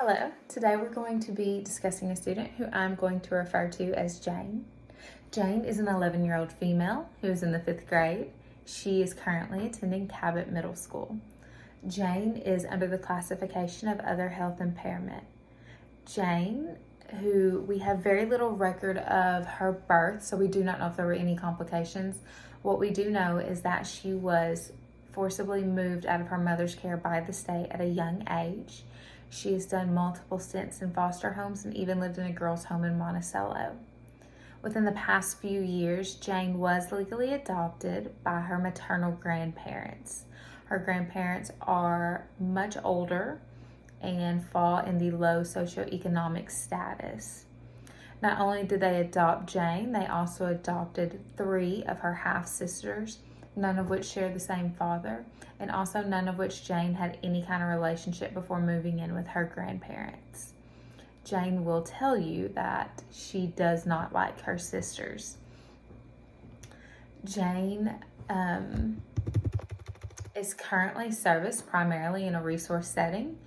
Hello, today we're going to be discussing a student who I'm going to refer to as Jane. Jane is an 11-year-old female who is in the 5th grade. She is currently attending Cabot Middle School. Jane is under the classification of other health impairment. Jane, who we have very little record of her birth, so we do not know if there were any complications. What we do know is that she was forcibly moved out of her mother's care by the state at a young age. She has done multiple stints in foster homes and even lived in a girls' home in Monticello. Within the past few years, Jane was legally adopted by her maternal grandparents. Her grandparents are much older and fall in the low socioeconomic status. Not only did they adopt Jane, they also adopted 3 of her half-sisters, none of which share the same father, and also none of which Jane had any kind of relationship before moving in with her grandparents. Jane will tell you that she does not like her sisters. Jane is currently serviced primarily in a resource setting.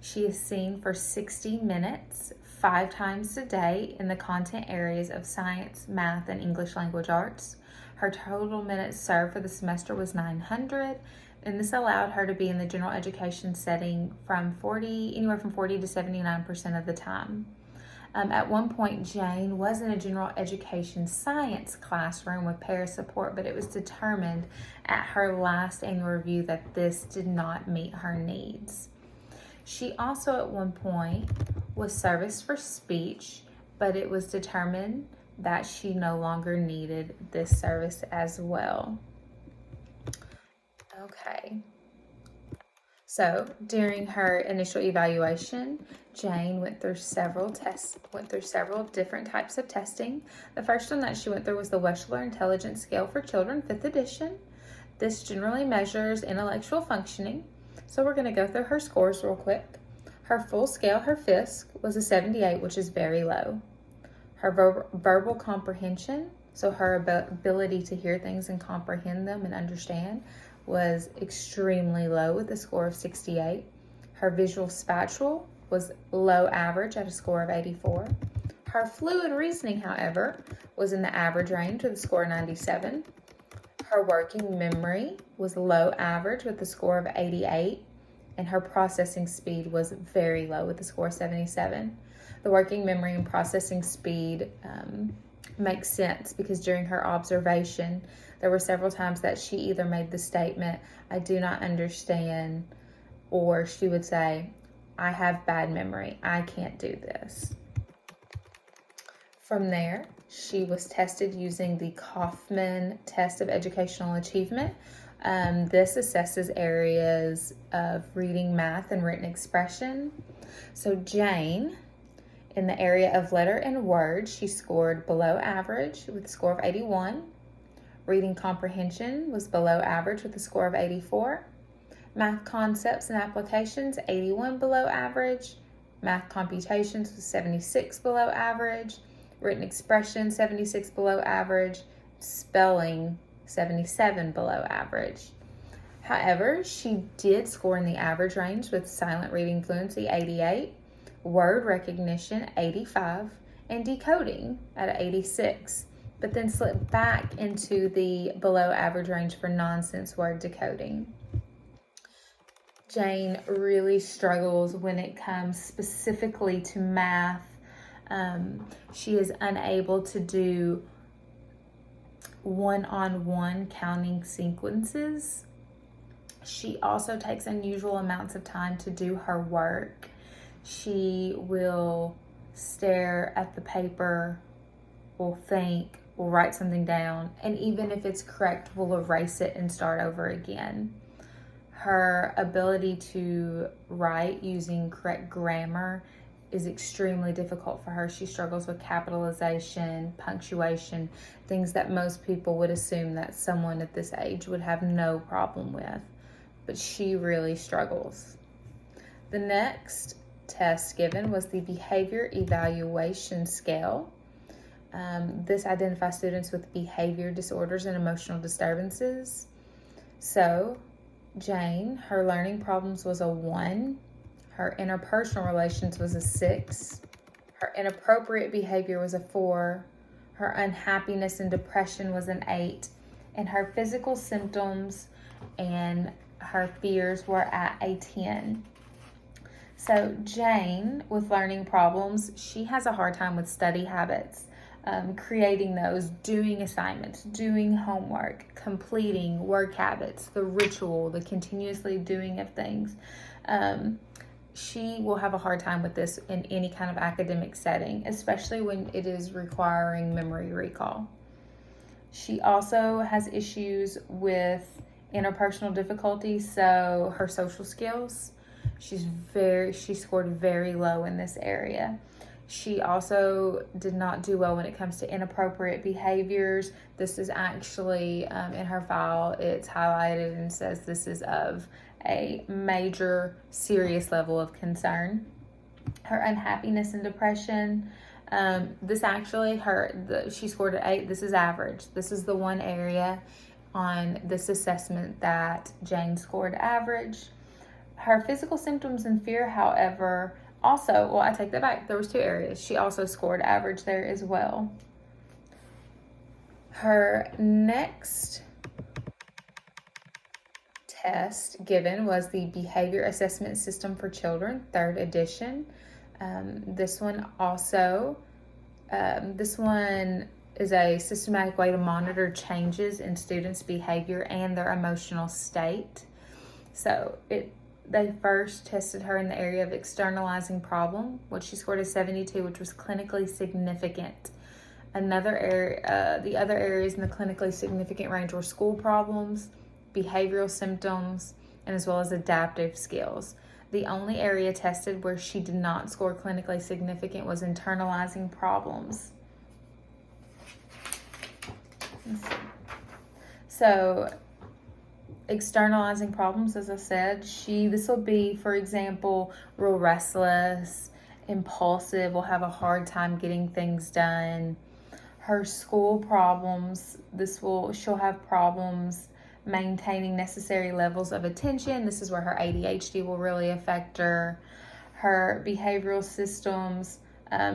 She is seen for 60 minutes, 5 times a day in the content areas of science, math, and English language arts. Her total minutes served for the semester was 900, and this allowed her to be in the general education setting anywhere from 40 to 79% of the time. At one point, Jane was in a general education science classroom with para support, but it was determined at her last annual review that this did not meet her needs. She also at one point was serviced for speech, but it was determined that she no longer needed this service as well. Okay. So during her initial evaluation, Jane went through several different types of testing. The first one that she went through was the Wechsler Intelligence Scale for Children, 5th edition. This generally measures intellectual functioning. So we're going to go through her scores real quick. Her full scale, her FISC, was a 78, which is very low. Her verbal comprehension, so her ability to hear things and comprehend them and understand, was extremely low with a score of 68. Her visual spatial was low average at a score of 84. Her fluid reasoning, however, was in the average range with a score of 97. Her working memory was low average with a score of 88, and her processing speed was very low with a score of 77. The working memory and processing speed makes sense because during her observation, there were several times that she either made the statement, "I do not understand," or she would say, "I have bad memory, I can't do this." From there, she was tested using the Kaufman Test of Educational Achievement. This assesses areas of reading, math, and written expression. So Jane, in the area of letter and word, she scored below average with a score of 81. Reading comprehension was below average with a score of 84. Math concepts and applications, 81 below average. Math computations was 76 below average. Written expression, 76 below average. Spelling, 77 below average. However, she did score in the average range with silent reading fluency, 88. Word recognition, 85, and decoding at 86, but then slipped back into the below average range for nonsense word decoding. Jane really struggles when it comes specifically to math. She is unable to do one-on-one counting sequences. She also takes unusual amounts of time to do her work. She will stare at the paper, will think, will write something down, and even if it's correct, will erase it and start over again. Her ability to write using correct grammar is extremely difficult for her. She struggles with capitalization, punctuation, things that most people would assume that someone at this age would have no problem with, but she really struggles. The next test given was the Behavior Evaluation Scale. This identifies students with behavior disorders and emotional disturbances. So Jane, her learning problems was a 1. Her interpersonal relations was a 6. Her inappropriate behavior was a 4. Her unhappiness and depression was an 8. And her physical symptoms and her fears were at a 10. So Jane, with learning problems, she has a hard time with study habits, creating those, doing assignments, doing homework, completing work habits, the ritual, the continuously doing of things. She will have a hard time with this in any kind of academic setting, especially when it is requiring memory recall. She also has issues with interpersonal difficulties, so her social skills, she scored very low in this area. She also did not do well when it comes to inappropriate behaviors. This is actually in her file, it's highlighted and says this is of a major serious level of concern. Her unhappiness and depression, this actually, she scored an 8. This is average. This is the one area on this assessment that Jane scored average. Her physical symptoms and fear, however, also, well, I take that back. There was 2 areas. She also scored average there as well. Her next test given was the Behavior Assessment System for Children, 3rd edition. This one is a systematic way to monitor changes in students' behavior and their emotional state. So they first tested her in the area of externalizing problem, which she scored a 72, which was clinically significant. Another area, the other areas in the clinically significant range were school problems, behavioral symptoms, and as well as adaptive skills. The only area tested where she did not score clinically significant was internalizing problems. So, externalizing problems, as I said, this will be, for example, real restless, impulsive, will have a hard time getting things done. Her school problems, she'll have problems maintaining necessary levels of attention. This is where her ADHD will really affect her. Her behavioral systems,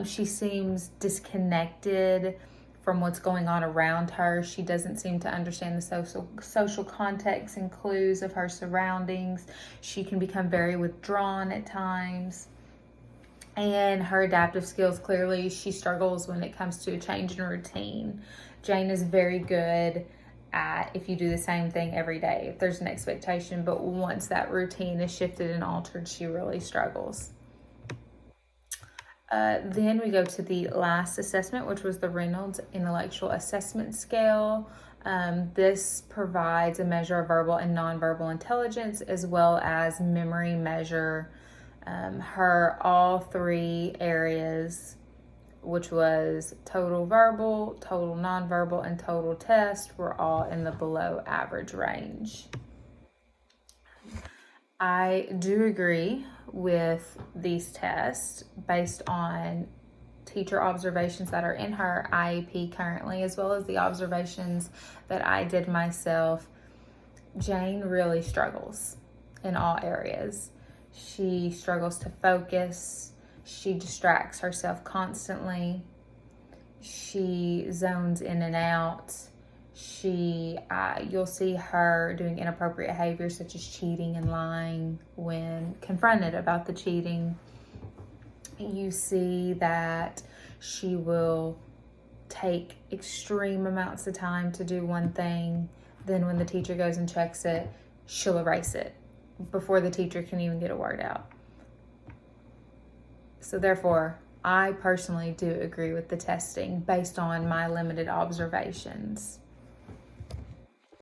she seems disconnected from what's going on around her. She doesn't seem to understand the social context and clues of her surroundings. She can become very withdrawn at times. And her adaptive skills, clearly she struggles when it comes to a change in routine. Jane is very good at if you do the same thing every day, if there's an expectation, but once that routine is shifted and altered, she really struggles. Then we go to the last assessment, which was the Reynolds Intellectual Assessment Scale. This provides a measure of verbal and nonverbal intelligence, as well as memory measure. All 3 areas, which was total verbal, total nonverbal, and total test, were all in the below average range. I do agree with these tests based on teacher observations that are in her IEP currently, as well as the observations that I did myself. Jane really struggles in all areas. She struggles to focus. She distracts herself constantly. She zones in and out. You'll see her doing inappropriate behavior such as cheating and lying when confronted about the cheating. You see that she will take extreme amounts of time to do one thing. Then when the teacher goes and checks it, she'll erase it before the teacher can even get a word out. So therefore, I personally do agree with the testing based on my limited observations.